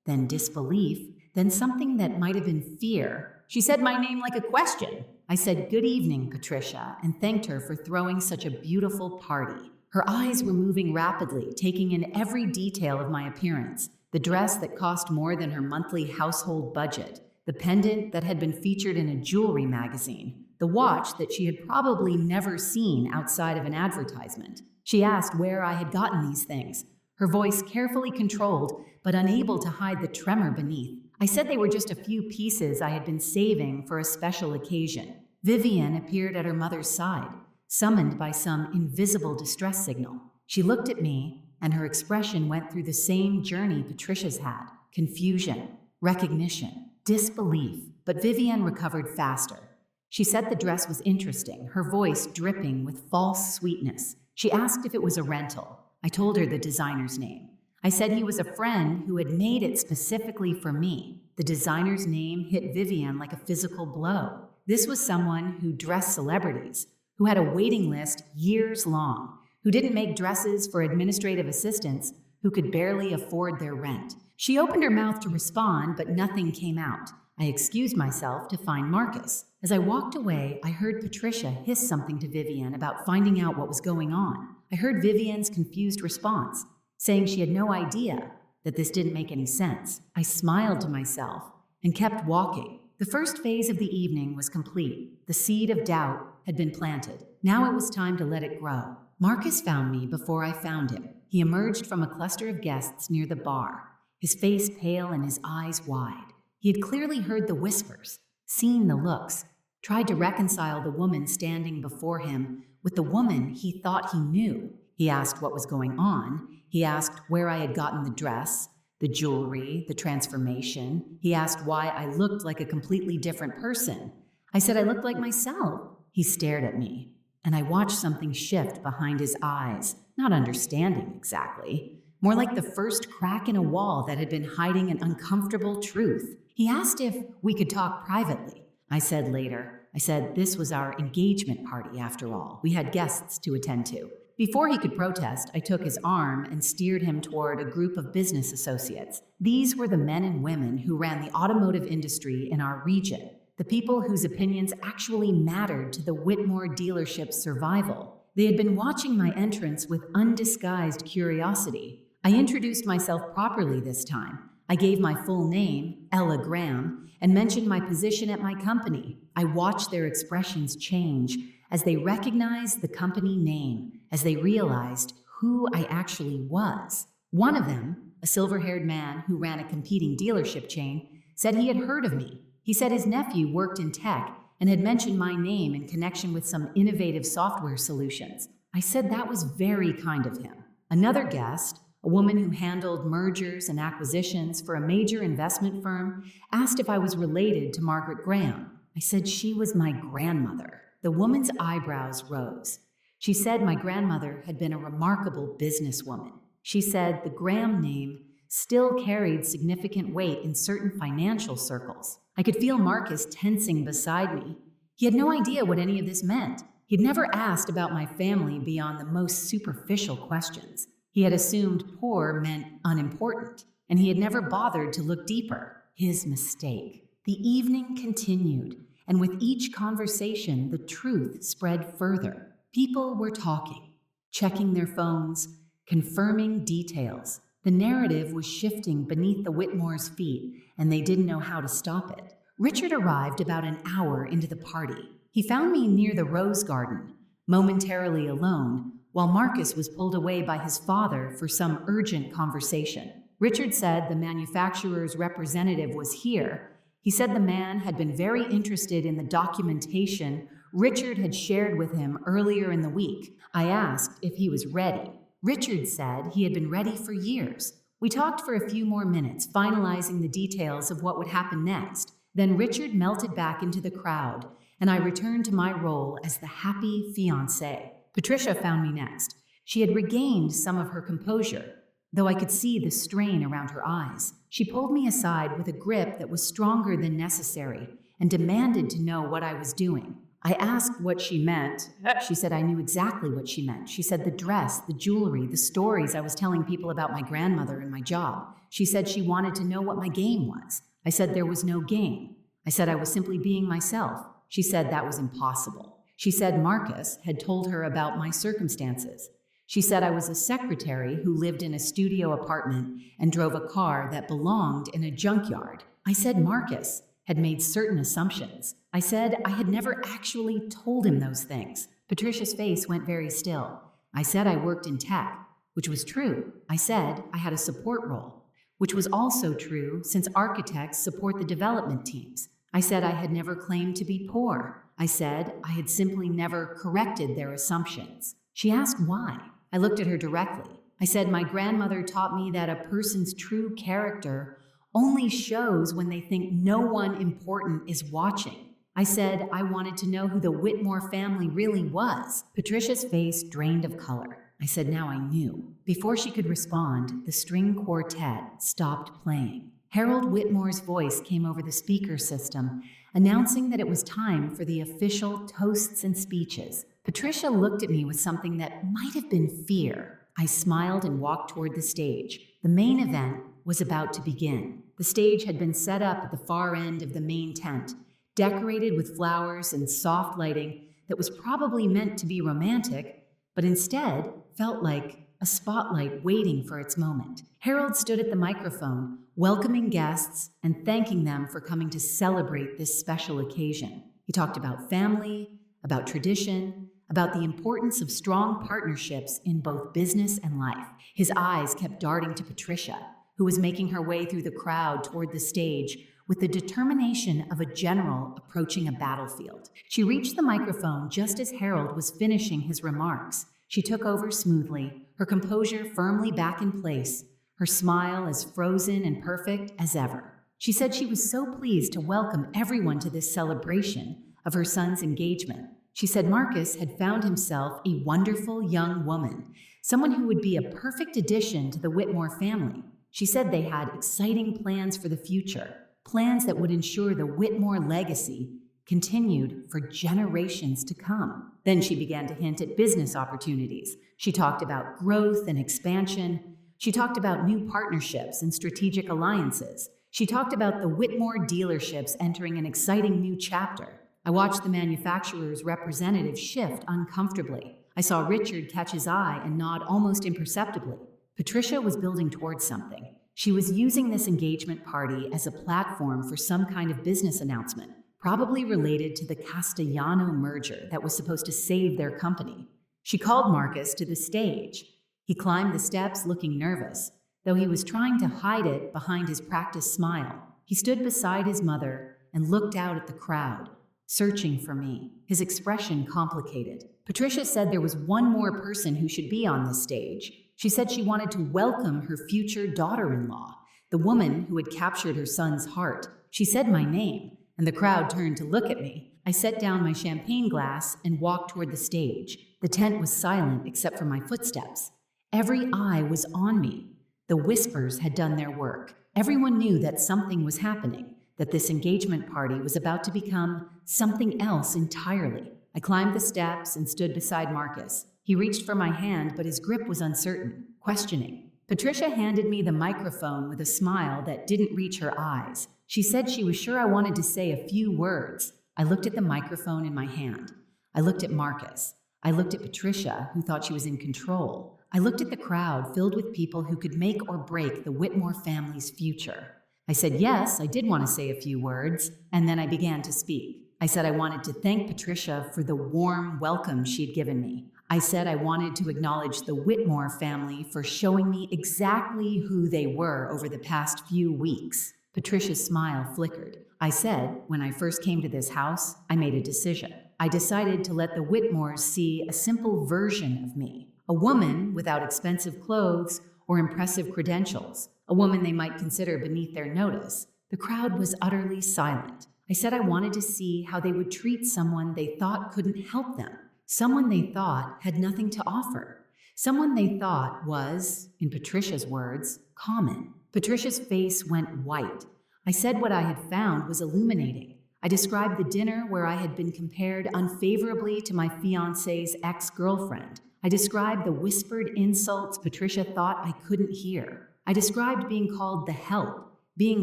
S1: then disbelief, then something that might have been fear. She said my name like a question. I said, "Good evening, Patricia," and thanked her for throwing such a beautiful party. Her eyes were moving rapidly, taking in every detail of my appearance: the dress that cost more than her monthly household budget, the pendant that had been featured in a jewelry magazine, the watch that she had probably never seen outside of an advertisement. She asked where I had gotten these things, her voice carefully controlled but unable to hide the tremor beneath. I said they were just a few pieces I had been saving for a special occasion. Vivian appeared at her mother's side, summoned by some invisible distress signal. She looked at me, and her expression went through the same journey Patricia's had: confusion, recognition, disbelief. But Vivian recovered faster. She said the dress was interesting, her voice dripping with false sweetness. She asked if it was a rental. I told her the designer's name. I said he was a friend who had made it specifically for me. The designer's name hit Vivian like a physical blow. This was someone who dressed celebrities, who had a waiting list years long, who didn't make dresses for administrative assistants, who could barely afford their rent. She opened her mouth to respond, but nothing came out. I excused myself to find Marcus. As I walked away, I heard Patricia hiss something to Vivian about finding out what was going on. I heard Vivian's confused response, saying she had no idea, that this didn't make any sense. I smiled to myself and kept walking. The first phase of the evening was complete. The seed of doubt had been planted. Now it was time to let it grow. Marcus found me before I found him. He emerged from a cluster of guests near the bar, his face pale and his eyes wide. He had clearly heard the whispers, seen the looks, tried to reconcile the woman standing before him with the woman he thought he knew. He asked what was going on. He asked where I had gotten the dress, the jewelry, the transformation. He asked why I looked like a completely different person. I said I looked like myself. He stared at me, and I watched something shift behind his eyes, not understanding exactly. More like the first crack in a wall that had been hiding an uncomfortable truth. He asked if we could talk privately. I said later. I said this was our engagement party after all. We had guests to attend to. Before he could protest, I took his arm and steered him toward a group of business associates. These were the men and women who ran the automotive industry in our region, the people whose opinions actually mattered to the Whitmore dealership's survival. They had been watching my entrance with undisguised curiosity. I introduced myself properly this time. I gave my full name, Ella Graham, and mentioned my position at my company. I watched their expressions change as they recognized the company name, as they realized who I actually was. One of them, a silver-haired man who ran a competing dealership chain, said he had heard of me. He said his nephew worked in tech and had mentioned my name in connection with some innovative software solutions. I said that was very kind of him. Another guest, a woman who handled mergers and acquisitions for a major investment firm, asked if I was related to Margaret Graham. I said she was my grandmother. The woman's eyebrows rose. She said my grandmother had been a remarkable businesswoman. She said the Graham name still carried significant weight in certain financial circles. I could feel Marcus tensing beside me. He had no idea what any of this meant. He'd never asked about my family beyond the most superficial questions. He had assumed poor meant unimportant, and he had never bothered to look deeper. His mistake. The evening continued, and with each conversation, the truth spread further. People were talking, checking their phones, confirming details. The narrative was shifting beneath the Whitmores' feet, and they didn't know how to stop it. Richard arrived about an hour into the party. He found me near the rose garden, momentarily alone, while Marcus was pulled away by his father for some urgent conversation. Richard said the manufacturer's representative was here. He said the man had been very interested in the documentation Richard had shared with him earlier in the week. I asked if he was ready. Richard said he had been ready for years. We talked for a few more minutes, finalizing the details of what would happen next. Then Richard melted back into the crowd, and I returned to my role as the happy fiancé. Patricia found me next. She had regained some of her composure, though I could see the strain around her eyes. She pulled me aside with a grip that was stronger than necessary and demanded to know what I was doing. I asked what she meant. She said I knew exactly what she meant. She said the dress, the jewelry, the stories I was telling people about my grandmother and my job. She said she wanted to know what my game was. I said there was no game. I said I was simply being myself. She said that was impossible. She said Marcus had told her about my circumstances. She said I was a secretary who lived in a studio apartment and drove a car that belonged in a junkyard. I said Marcus had made certain assumptions. I said I had never actually told him those things. Patricia's face went very still. I said I worked in tech, which was true. I said I had a support role, which was also true since architects support the development teams. I said I had never claimed to be poor. I said I had simply never corrected their assumptions. She asked why. I looked at her directly. I said my grandmother taught me that a person's true character only shows when they think no one important is watching. I said I wanted to know who the Whitmore family really was. Patricia's face drained of color. I said now I knew. Before she could respond, the string quartet stopped playing. Harold Whitmore's voice came over the speaker system, announcing that it was time for the official toasts and speeches. Patricia looked at me with something that might have been fear. I smiled and walked toward the stage. The main event was about to begin. The stage had been set up at the far end of the main tent, decorated with flowers and soft lighting that was probably meant to be romantic, but instead felt like a spotlight waiting for its moment. Harold stood at the microphone, welcoming guests and thanking them for coming to celebrate this special occasion. He talked about family, about tradition, about the importance of strong partnerships in both business and life. His eyes kept darting to Patricia, who was making her way through the crowd toward the stage with the determination of a general approaching a battlefield. She reached the microphone just as Harold was finishing his remarks. She took over smoothly, her composure firmly back in place, her smile as frozen and perfect as ever. She said she was so pleased to welcome everyone to this celebration of her son's engagement. She said Marcus had found himself a wonderful young woman, someone who would be a perfect addition to the Whitmore family. She said they had exciting plans for the future, plans that would ensure the Whitmore legacy continued for generations to come. Then she began to hint at business opportunities. She talked about growth and expansion. She talked about new partnerships and strategic alliances. She talked about the Whitmore dealerships entering an exciting new chapter. I watched the manufacturer's representative shift uncomfortably. I saw Richard catch his eye and nod almost imperceptibly. Patricia was building towards something. She was using this engagement party as a platform for some kind of business announcement, probably related to the Castellano merger that was supposed to save their company. She called Marcus to the stage. He climbed the steps looking nervous, though he was trying to hide it behind his practiced smile. He stood beside his mother and looked out at the crowd, searching for me, his expression complicated. Patricia said there was one more person who should be on this stage. She said she wanted to welcome her future daughter-in-law, the woman who had captured her son's heart. She said my name, and the crowd turned to look at me. I set down my champagne glass and walked toward the stage. The tent was silent except for my footsteps. Every eye was on me. The whispers had done their work. Everyone knew that something was happening, that this engagement party was about to become something else entirely. I climbed the steps and stood beside Marcus. He reached for my hand, but his grip was uncertain, questioning. Patricia handed me the microphone with a smile that didn't reach her eyes. She said she was sure I wanted to say a few words. I looked at the microphone in my hand. I looked at Marcus. I looked at Patricia, who thought she was in control. I looked at the crowd filled with people who could make or break the Whitmore family's future. I said, yes, I did want to say a few words, and then I began to speak. I said I wanted to thank Patricia for the warm welcome she'd given me. I said I wanted to acknowledge the Whitmore family for showing me exactly who they were over the past few weeks. Patricia's smile flickered. I said, when I first came to this house, I made a decision. I decided to let the Whitmores see a simple version of me, a woman without expensive clothes or impressive credentials, a woman they might consider beneath their notice. The crowd was utterly silent. I said I wanted to see how they would treat someone they thought couldn't help them, someone they thought had nothing to offer, someone they thought was, in Patricia's words, common. Patricia's face went white. I said what I had found was illuminating. I described the dinner where I had been compared unfavorably to my fiancé's ex-girlfriend. I described the whispered insults Patricia thought I couldn't hear. I described being called the help, being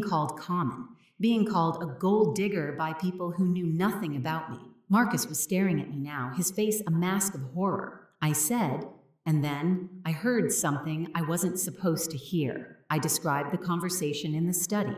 S1: called common, being called a gold digger by people who knew nothing about me. Marcus was staring at me now, his face a mask of horror. I said, and then I heard something I wasn't supposed to hear. I described the conversation in the study.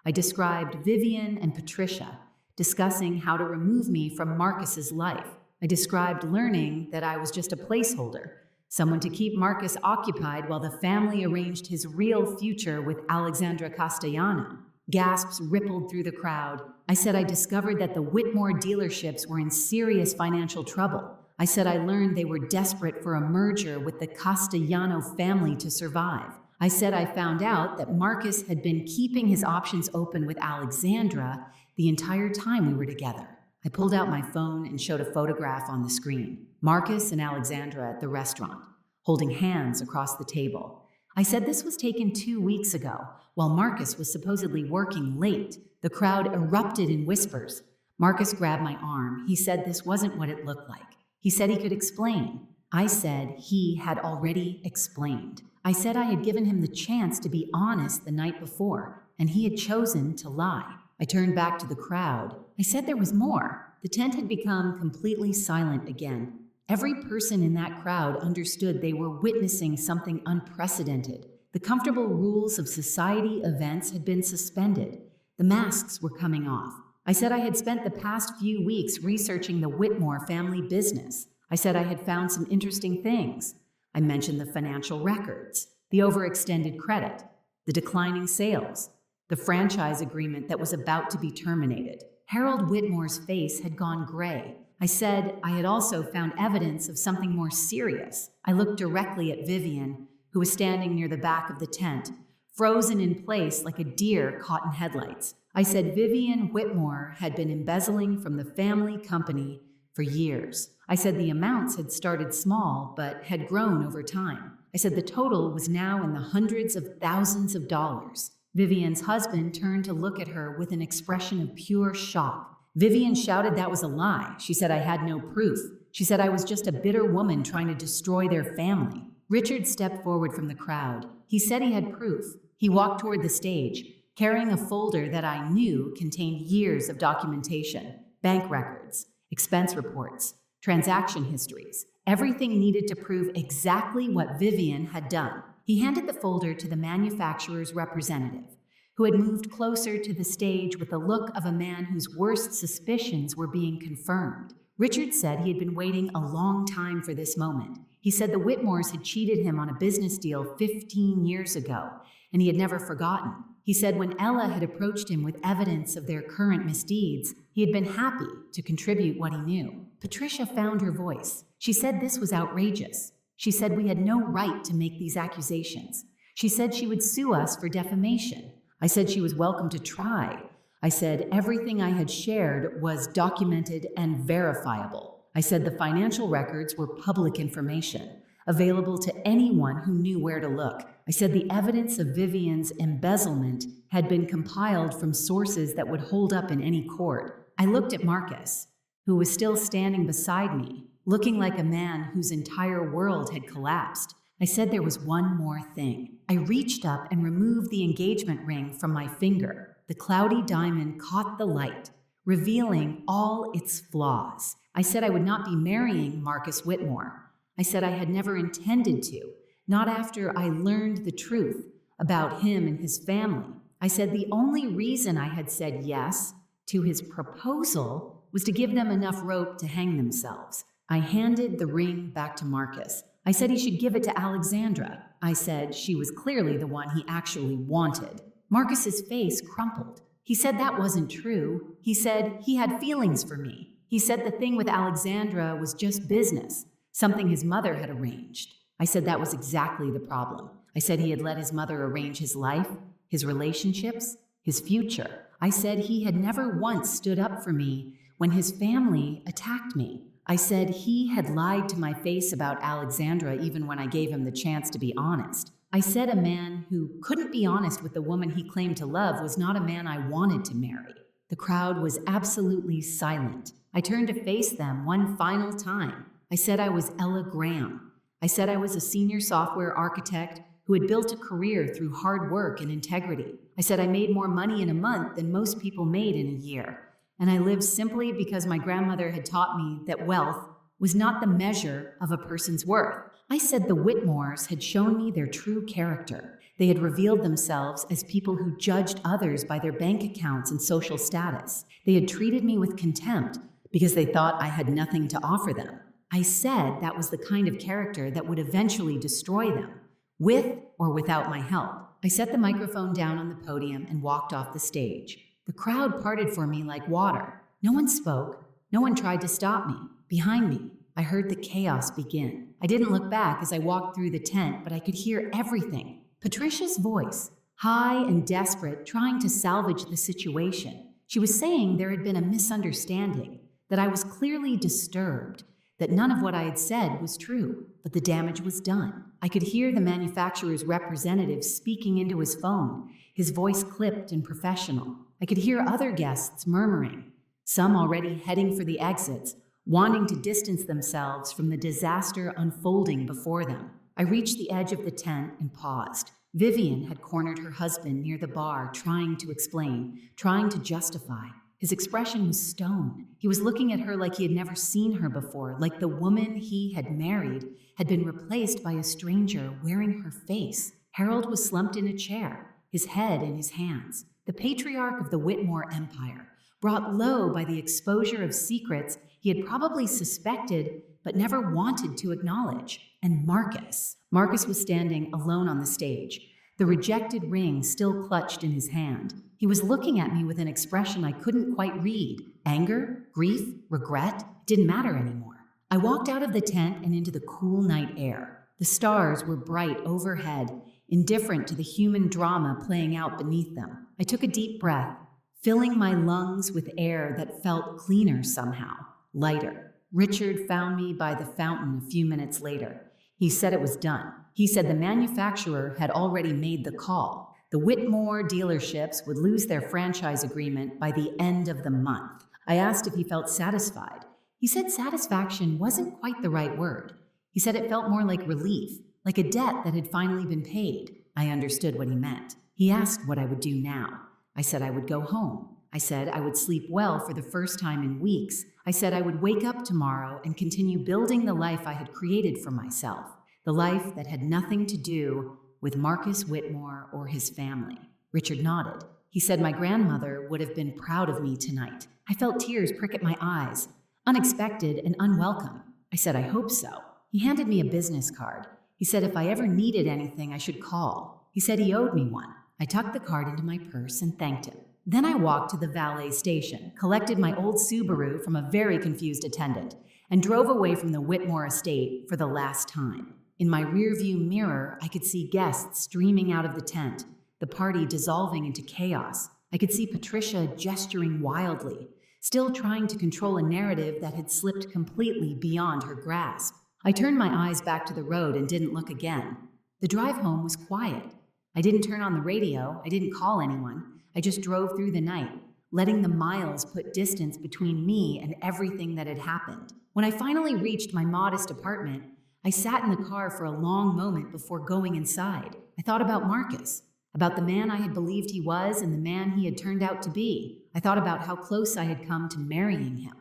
S1: I described Vivian and Patricia discussing how to remove me from Marcus's life. I described learning that I was just a placeholder, someone to keep Marcus occupied while the family arranged his real future with Alexandra Castellano. Gasps rippled through the crowd. I said I discovered that the Whitmore dealerships were in serious financial trouble. I said I learned they were desperate for a merger with the Castellano family to survive. I said I found out that Marcus had been keeping his options open with Alexandra the entire time we were together. I pulled out my phone and showed a photograph on the screen. Marcus and Alexandra at the restaurant, holding hands across the table. I said this was taken 2 weeks ago, while Marcus was supposedly working late. The crowd erupted in whispers. Marcus grabbed my arm. He said this wasn't what it looked like. He said he could explain. I said he had already explained. I said I had given him the chance to be honest the night before. and he had chosen to lie. I turned back to the crowd. I said there was more. The tent had become completely silent again. Every person in that crowd understood they were witnessing something unprecedented. The comfortable rules of society events had been suspended. The masks were coming off. I said I had spent the past few weeks researching the Whitmore family business. I said I had found some interesting things. I mentioned the financial records, the overextended credit, the declining sales, the franchise agreement that was about to be terminated. Harold Whitmore's face had gone gray. I said I had also found evidence of something more serious. I looked directly at Vivian, who was standing near the back of the tent, frozen in place like a deer caught in headlights. I said Vivian Whitmore had been embezzling from the family company for years. I said the amounts had started small but had grown over time. I said the total was now in the hundreds of thousands of dollars. Vivian's husband turned to look at her with an expression of pure shock. Vivian shouted that was a lie. She said I had no proof. She said I was just a bitter woman trying to destroy their family. Richard stepped forward from the crowd. He said he had proof. He walked toward the stage, carrying a folder that I knew contained years of documentation, bank records, expense reports, transaction histories, everything needed to prove exactly what Vivian had done. He handed the folder to the manufacturer's representative, who had moved closer to the stage with the look of a man whose worst suspicions were being confirmed. Richard said he had been waiting a long time for this moment. He said the Whitmores had cheated him on a business deal 15 years ago, and he had never forgotten. He said when Ella had approached him with evidence of their current misdeeds, he had been happy to contribute what he knew. Patricia found her voice. She said this was outrageous. She said we had no right to make these accusations. She said she would sue us for defamation. I said she was welcome to try. I said everything I had shared was documented and verifiable. I said the financial records were public information, available to anyone who knew where to look. I said the evidence of Vivian's embezzlement had been compiled from sources that would hold up in any court. I looked at Marcus, who was still standing beside me, looking like a man whose entire world had collapsed. I said there was one more thing. I reached up and removed the engagement ring from my finger. The cloudy diamond caught the light, revealing all its flaws. I said I would not be marrying Marcus Whitmore. I said I had never intended to, not after I learned the truth about him and his family. I said the only reason I had said yes to his proposal was to give them enough rope to hang themselves. I handed the ring back to Marcus. I said he should give it to Alexandra. I said she was clearly the one he actually wanted. Marcus's face crumpled. He said that wasn't true. He said he had feelings for me. He said the thing with Alexandra was just business, something his mother had arranged. I said that was exactly the problem. I said he had let his mother arrange his life, his relationships, his future. I said he had never once stood up for me when his family attacked me. I said he had lied to my face about Alexandra even when I gave him the chance to be honest. I said a man who couldn't be honest with the woman he claimed to love was not a man I wanted to marry. The crowd was absolutely silent. I turned to face them one final time. I said I was Ella Graham. I said I was a senior software architect who had built a career through hard work and integrity. I said I made more money in a month than most people made in a year. And I lived simply because my grandmother had taught me that wealth was not the measure of a person's worth. I said the Whitmores had shown me their true character. They had revealed themselves as people who judged others by their bank accounts and social status. They had treated me with contempt because they thought I had nothing to offer them. I said that was the kind of character that would eventually destroy them, with or without my help. I set the microphone down on the podium and walked off the stage. The crowd parted for me like water. No one spoke. No one tried to stop me. Behind me, I heard the chaos begin. I didn't look back as I walked through the tent, but I could hear everything. Patricia's voice, high and desperate, trying to salvage the situation. She was saying there had been a misunderstanding, that I was clearly disturbed, that none of what I had said was true, but the damage was done. I could hear the manufacturer's representative speaking into his phone, his voice clipped and professional. I could hear other guests murmuring, some already heading for the exits, wanting to distance themselves from the disaster unfolding before them. I reached the edge of the tent and paused. Vivian had cornered her husband near the bar, trying to explain, trying to justify. His expression was stone. He was looking at her like he had never seen her before, like the woman he had married had been replaced by a stranger wearing her face. Harold was slumped in a chair, his head in his hands. The patriarch of the Whitmore Empire, brought low by the exposure of secrets he had probably suspected but never wanted to acknowledge. And Marcus. Marcus was standing alone on the stage, the rejected ring still clutched in his hand. He was looking at me with an expression I couldn't quite read. Anger, grief, regret, didn't matter anymore. I walked out of the tent and into the cool night air. The stars were bright overhead, indifferent to the human drama playing out beneath them. I took a deep breath, filling my lungs with air that felt cleaner somehow, lighter. Richard found me by the fountain a few minutes later. He said it was done. He said the manufacturer had already made the call. The Whitmore dealerships would lose their franchise agreement by the end of the month. I asked if he felt satisfied. He said satisfaction wasn't quite the right word. He said it felt more like relief, like a debt that had finally been paid. I understood what he meant. He asked what I would do now. I said I would go home. I said I would sleep well for the first time in weeks. I said I would wake up tomorrow and continue building the life I had created for myself, the life that had nothing to do with Marcus Whitmore or his family. Richard nodded. He said my grandmother would have been proud of me tonight. I felt tears prick at my eyes, unexpected and unwelcome. I said I hope so. He handed me a business card. He said if I ever needed anything, I should call. He said he owed me one. I tucked the card into my purse and thanked him. Then I walked to the valet station, collected my old Subaru from a very confused attendant, and drove away from the Whitmore estate for the last time. In my rearview mirror, I could see guests streaming out of the tent, the party dissolving into chaos. I could see Patricia gesturing wildly, still trying to control a narrative that had slipped completely beyond her grasp. I turned my eyes back to the road and didn't look again. The drive home was quiet. I didn't turn on the radio. I didn't call anyone. I just drove through the night, letting the miles put distance between me and everything that had happened. When I finally reached my modest apartment, I sat in the car for a long moment before going inside. I thought about Marcus, about the man I had believed he was and the man he had turned out to be. I thought about how close I had come to marrying him,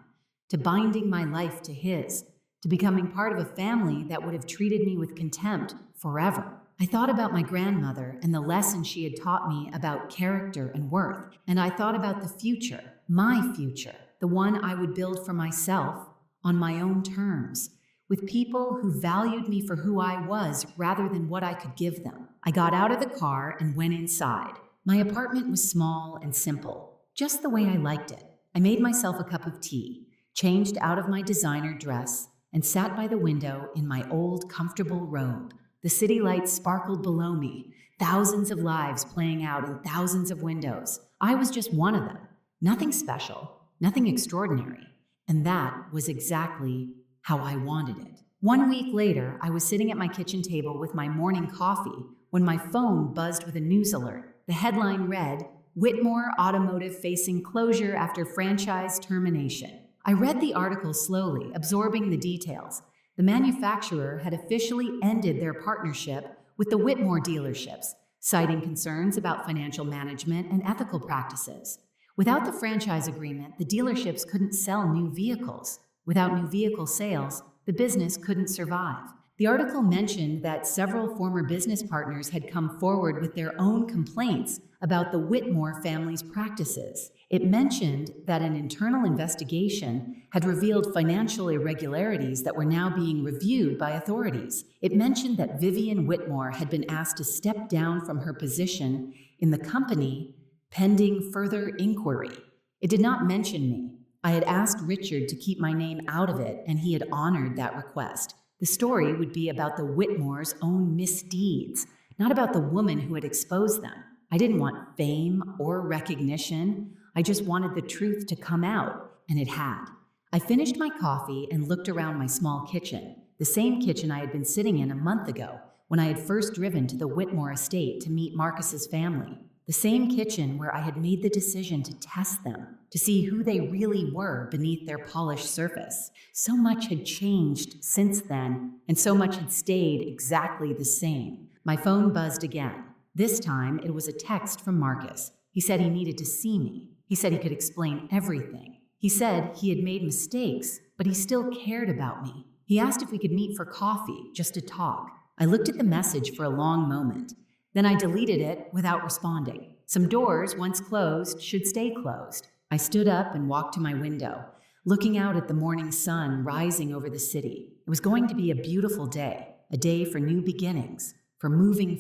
S1: to binding my life to his, to becoming part of a family that would have treated me with contempt forever. I thought about my grandmother and the lesson she had taught me about character and worth, and I thought about the future, my future, the one I would build for myself on my own terms, with people who valued me for who I was rather than what I could give them. I got out of the car and went inside. My apartment was small and simple, just the way I liked it. I made myself a cup of tea, changed out of my designer dress, and sat by the window in my old, comfortable robe. The city lights sparkled below me, thousands of lives playing out in thousands of windows. I was just one of them. Nothing special, nothing extraordinary. And that was exactly how I wanted it. 1 week later, I was sitting at my kitchen table with my morning coffee when my phone buzzed with a news alert. The headline read, Whitmore Automotive facing closure after franchise termination. I read the article slowly, absorbing the details. The manufacturer had officially ended their partnership with the Whitmore dealerships, citing concerns about financial management and ethical practices. Without the franchise agreement, the dealerships couldn't sell new vehicles. Without new vehicle sales, the business couldn't survive. The article mentioned that several former business partners had come forward with their own complaints about the Whitmore family's practices. It mentioned that an internal investigation had revealed financial irregularities that were now being reviewed by authorities. It mentioned that Vivian Whitmore had been asked to step down from her position in the company pending further inquiry. It did not mention me. I had asked Richard to keep my name out of it, and he had honored that request. The story would be about the Whitmore's own misdeeds, not about the woman who had exposed them. I didn't want fame or recognition. I just wanted the truth to come out, and it had. I finished my coffee and looked around my small kitchen, the same kitchen I had been sitting in a month ago when I had first driven to the Whitmore estate to meet Marcus's family. The same kitchen where I had made the decision to test them, to see who they really were beneath their polished surface. So much had changed since then, and so much had stayed exactly the same. My phone buzzed again. This time, it was a text from Marcus. He said he needed to see me. He said he could explain everything. He said he had made mistakes, but he still cared about me. He asked if we could meet for coffee, just to talk. I looked at the message for a long moment. Then I deleted it without responding. Some doors, once closed, should stay closed. I stood up and walked to my window, looking out at the morning sun rising over the city. It was going to be a beautiful day, a day for new beginnings, for moving